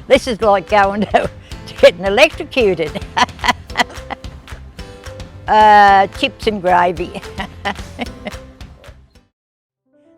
This is like going to getting electrocuted. Chips and gravy.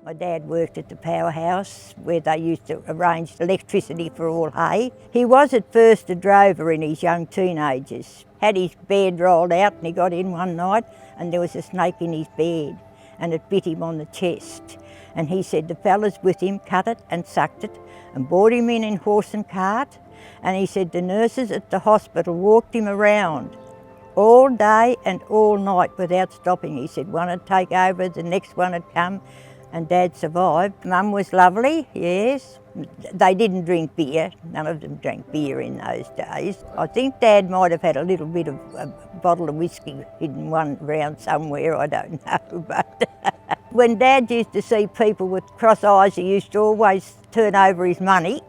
My dad worked at the powerhouse where they used to arrange electricity for all hay. He was at first a drover in his young teenagers. Had his bed rolled out and he got in one night and there was a snake in his bed and it bit him on the chest. And he said the fellas with him cut it and sucked it and brought him in horse and cart. And he said the nurses at the hospital walked him around all day and all night without stopping. He said one would take over, the next one would come, and Dad survived. Mum was lovely, yes. They didn't drink beer. None of them drank beer in those days. I think Dad might have had a little bit of a bottle of whiskey hidden one around somewhere, I don't know. But when Dad used to see people with cross eyes, he used to always turn over his money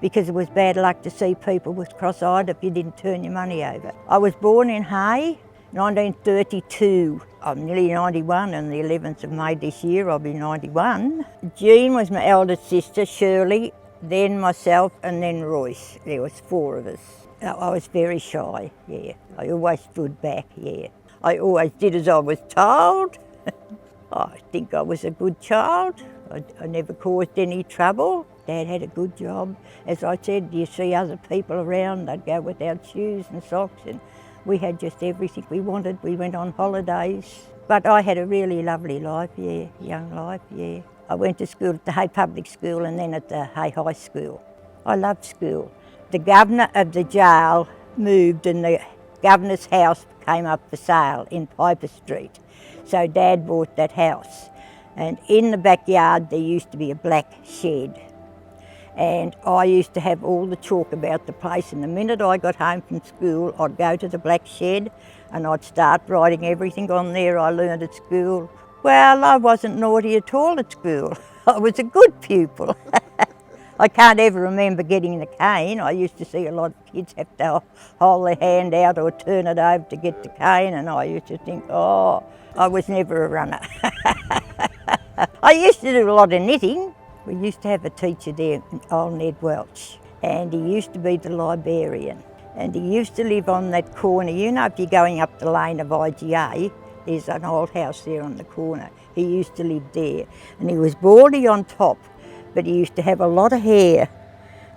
because it was bad luck to see people with cross-eyed if you didn't turn your money over. I was born in Hay, 1932. I'm nearly 91 on the 11th of May this year, I'll be 91. Jean was my eldest sister, Shirley, then myself and then Royce. There was 4 of us. I was very shy, yeah. I always stood back, yeah. I always did as I was told. I think I was a good child. I never caused any trouble. Dad had a good job. As I said, you see other people around, they'd go without shoes and socks, and we had just everything we wanted. We went on holidays. But I had a really lovely life, yeah, young life, yeah. I went to school at the Hay Public School and then at the Hay High School. I loved school. The governor of the jail moved and the governor's house came up for sale in Piper Street. So Dad bought that house. And in the backyard there used to be a black shed. And I used to have all the talk about the place, and the minute I got home from school I'd go to the black shed and I'd start writing everything on there I learned at school. Well, I wasn't naughty at all at school. I was a good pupil. I can't ever remember getting the cane. I used to see a lot of kids have to hold their hand out or turn it over to get the cane, and I used to think, oh, I was never a runner. I used to do a lot of knitting. We used to have a teacher there, old Ned Welch, and he used to be the librarian. And he used to live on that corner. You know, if you're going up the lane of IGA, there's an old house there on the corner. He used to live there. And he was baldy on top, but he used to have a lot of hair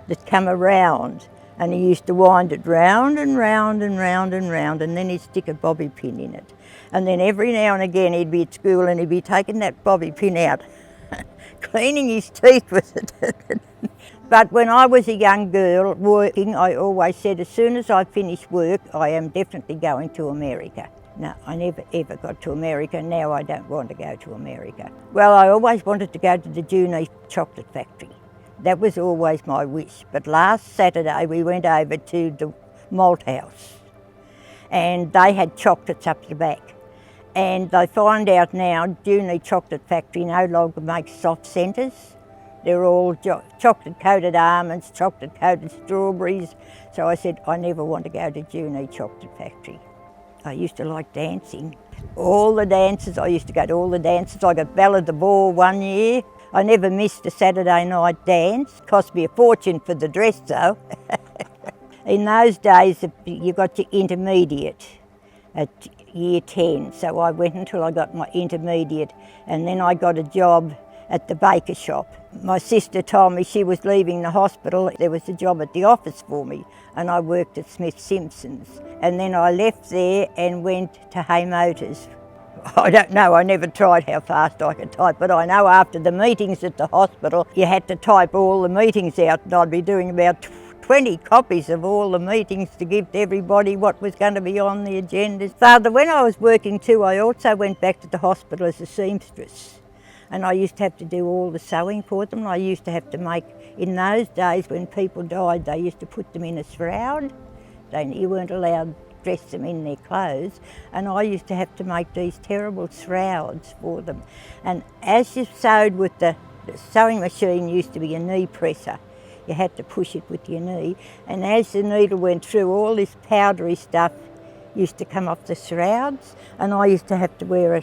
that come around. And he used to wind it round and round and round and round, and then he'd stick a bobby pin in it. And then every now and again he'd be at school and he'd be taking that bobby pin out, cleaning his teeth with it. But when I was a young girl working, I always said as soon as I finish work, I am definitely going to America. No, I never ever got to America. Now I don't want to go to America. Well, I always wanted to go to the Junie chocolate factory. That was always my wish. But last Saturday we went over to the malt house and they had chocolates up the back. And they find out now Junie Chocolate Factory no longer makes soft centres. They're all chocolate-coated almonds, chocolate-coated strawberries. So I said, I never want to go to Junie Chocolate Factory. I used to like dancing. All the dances, I used to go to all the dances. I got Belle of the Ball one year. I never missed a Saturday night dance. Cost me a fortune for the dress though. In those days, you got your intermediate at year 10. So I went until I got my intermediate, and then I got a job at the baker shop. My sister told me she was leaving the hospital. There was a job at the office for me, and I worked at Smith Simpson's. And then I left there and went to Hay Motors. I don't know, I never tried how fast I could type, but I know after the meetings at the hospital, you had to type all the meetings out, and I'd be doing about 20 copies of all the meetings to give to everybody what was going to be on the agendas. Father, when I was working too, I also went back to the hospital as a seamstress. And I used to have to do all the sewing for them. I used to have to make, in those days when people died, they used to put them in a shroud. You weren't allowed to dress them in their clothes. And I used to have to make these terrible shrouds for them. And as you sewed with the sewing machine used to be a knee presser. You had to push it with your knee. And as the needle went through, all this powdery stuff used to come off the shrouds. And I used to have to wear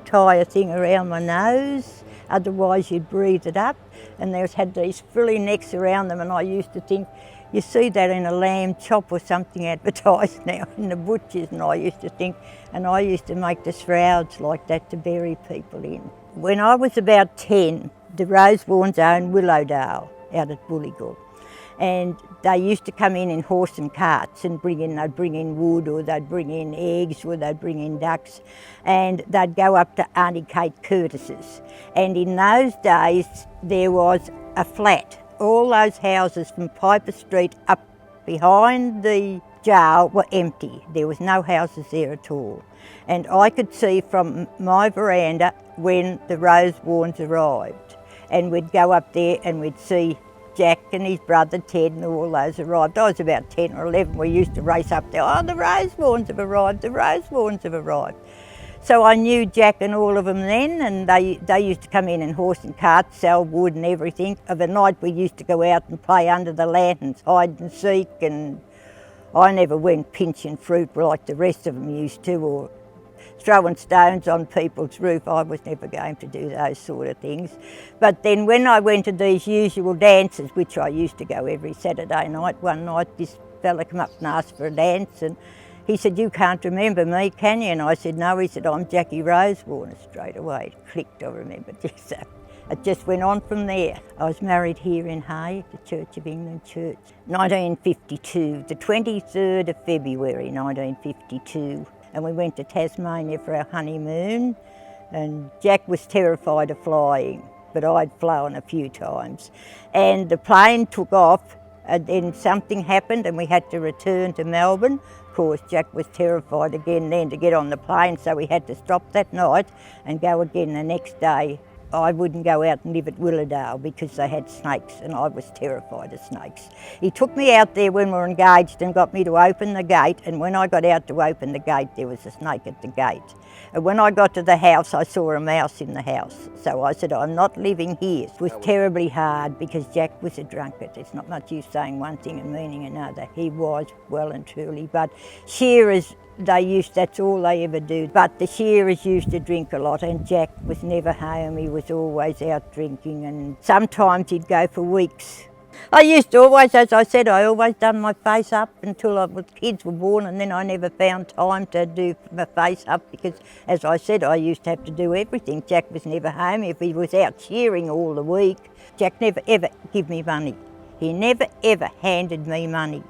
tie a thing around my nose otherwise you'd breathe it up. And they had these frilly necks around them, and I used to think, you see that in a lamb chop or something advertised now in the butchers, and I used to think, and I used to make the shrouds like that to bury people in. When I was about 10, the Rosewarnes owned Willowdale out at Bullygool, and they used to come in horse and carts and they'd bring in wood, or they'd bring in eggs, or they'd bring in ducks, and they'd go up to Auntie Kate Curtis's. And in those days there was a flat. All those houses from Piper Street up behind the jail were empty. There was no houses there at all. And I could see from my veranda when the Rosewarnes arrived. And we'd go up there and we'd see Jack and his brother Ted and all those arrived. I was about 10 or 11. We used to race up there, oh, the Rosewarnes have arrived, the Rosewarnes have arrived. So I knew Jack and all of them then, and they used to come in horse and carts, sell wood and everything. Of a night we used to go out and play under the lanterns, hide and seek, and I never went pinching fruit like the rest of them used to, or throwing stones on people's roof. I was never going to do those sort of things. But then when I went to these usual dances, which I used to go every Saturday night, one night this fella came up and asked for a dance, and he said, you can't remember me, can you? And I said, no. He said, I'm Jackie Rosewarne. Straight away it clicked, I remembered. So it just went on from there. I was married here in Hay, the Church of England Church. 1952, the 23rd of February 1952. And we went to Tasmania for our honeymoon, and Jack was terrified of flying, but I'd flown a few times. And the plane took off, and then something happened and we had to return to Melbourne. Of course, Jack was terrified again then to get on the plane, so we had to stop that night and go again the next day. I wouldn't go out and live at Willowdale because they had snakes, and I was terrified of snakes. He took me out there when we were engaged and got me to open the gate, and when I got out to open the gate there was a snake at the gate. And when I got to the house I saw a mouse in the house, so I said, I'm not living here. It was terribly hard because Jack was a drunkard. It's not much use saying one thing and meaning another. He was, well and truly, but shearers, that's all they ever do. But the shearers used to drink a lot, and Jack was never home. He was always out drinking, and sometimes he'd go for weeks. I used to always, as I said, I always done my face up until the kids were born, and then I never found time to do my face up because, as I said, I used to have to do everything. Jack was never home. If he was out shearing all the week, Jack never ever give me money. He never ever handed me money.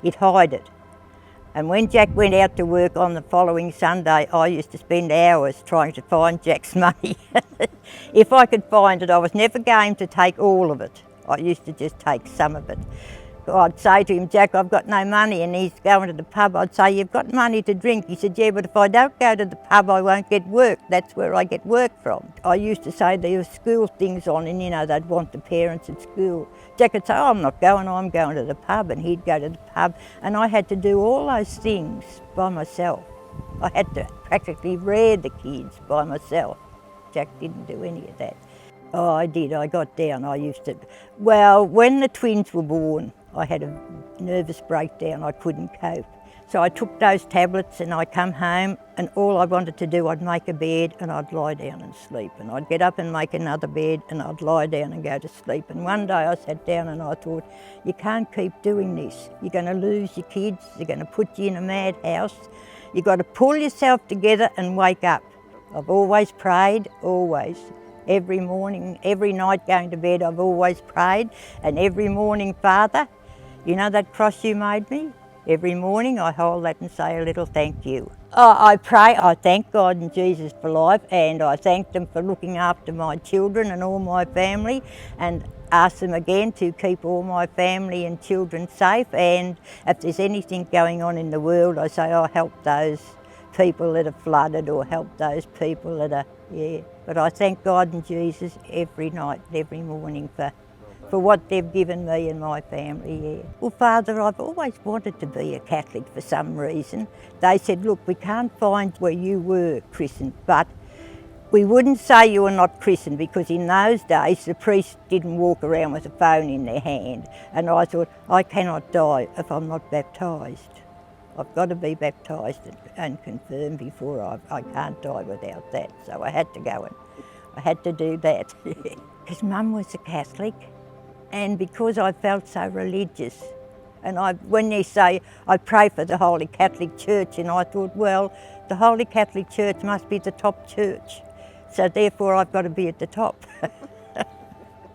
He'd hide it. And when Jack went out to work on the following Sunday, I used to spend hours trying to find Jack's money. If I could find it, I was never game to take all of it. I used to just take some of it. I'd say to him, Jack, I've got no money, and he's going to the pub. I'd say, you've got money to drink. He said, yeah, but if I don't go to the pub, I won't get work. That's where I get work from. I used to say there were school things on, and they'd want the parents at school. Jack would say, oh, I'm not going, I'm going to the pub, and he'd go to the pub, and I had to do all those things by myself. I had to practically rear the kids by myself. Jack didn't do any of that. Oh, I did. I got down. Well, when the twins were born, I had a nervous breakdown. I couldn't cope. So I took those tablets and I come home, and all I wanted to do, I'd make a bed and I'd lie down and sleep. And I'd get up and make another bed and I'd lie down and go to sleep. And one day I sat down and I thought, you can't keep doing this. You're going to lose your kids. They're going to put you in a madhouse. You've got to pull yourself together and wake up. I've always prayed, always. Every morning, every night going to bed, I've always prayed. And every morning, Father, you know that cross you made me? Every morning I hold that and say a little thank you. I pray, I thank God and Jesus for life, and I thank them for looking after my children and all my family, and ask them again to keep all my family and children safe. And if there's anything going on in the world, I say, oh, help those people that are flooded, or help those people that are, But I thank God and Jesus every night and every morning for what they've given me and my family, Well, Father, I've always wanted to be a Catholic for some reason. They said, look, we can't find where you were christened, but we wouldn't say you were not christened, because in those days the priests didn't walk around with a phone in their hand. And I thought, I cannot die if I'm not baptised. I've got to be baptised and confirmed before I can't die without that. So I had to go and I had to do that. Because Mum was a Catholic, and because I felt so religious, and when you say, I pray for the Holy Catholic Church, and I thought, well, the Holy Catholic Church must be the top church, so therefore I've got to be at the top.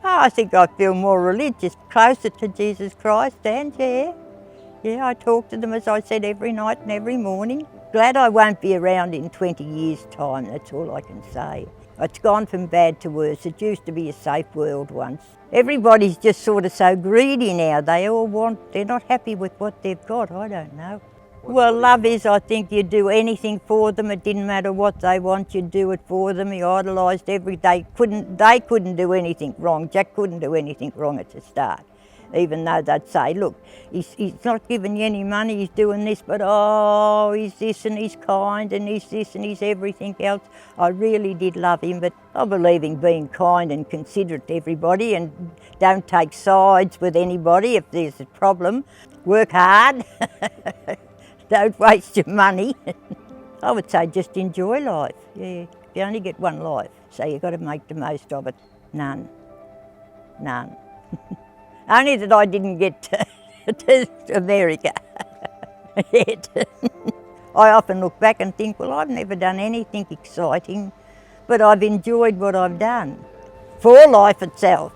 I think I feel more religious, closer to Jesus Christ, and yeah, I talk to them, as I said, every night and every morning. Glad I won't be around in 20 years' time, that's all I can say. It's gone from bad to worse. It used to be a safe world once. Everybody's just sort of so greedy now. They're not happy with what they've got, I don't know. Well, love is, I think, you do anything for them. It didn't matter what they want, you do it for them. You idolised every day. They couldn't do anything wrong. Jack couldn't do anything wrong at the start. Even though they'd say, look, he's not giving you any money, he's doing this, but oh, he's this and he's kind and he's this and he's everything else. I really did love him, but I believe in being kind and considerate to everybody and don't take sides with anybody if there's a problem. Work hard, don't waste your money. I would say just enjoy life, yeah. You only get one life, so you've got to make the most of it. None. Only that I didn't get to America yet. I often look back and think, well, I've never done anything exciting, but I've enjoyed what I've done. For life itself.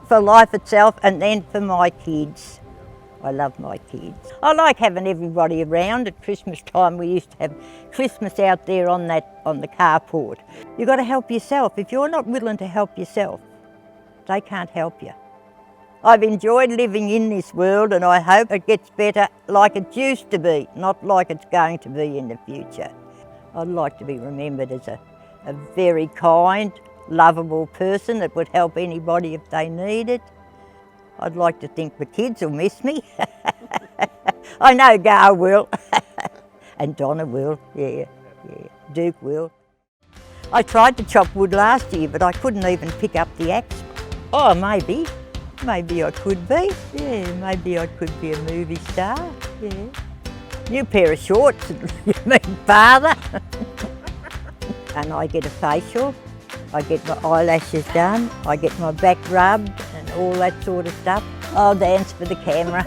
For life itself, and then for my kids. I love my kids. I like having everybody around. At Christmas time we used to have Christmas out there on the carport. You've got to help yourself. If you're not willing to help yourself, they can't help you. I've enjoyed living in this world, and I hope it gets better like it used to be, not like it's going to be in the future. I'd like to be remembered as a very kind, lovable person that would help anybody if they need it. I'd like to think the kids will miss me. I know Gar will, and Donna will, yeah, Duke will. I tried to chop wood last year, but I couldn't even pick up the axe. Oh, maybe I could be. Yeah, maybe I could be a movie star. Yeah. New pair of shorts, you mean father? And I get a facial, I get my eyelashes done, I get my back rubbed and all that sort of stuff. I'll dance for the camera.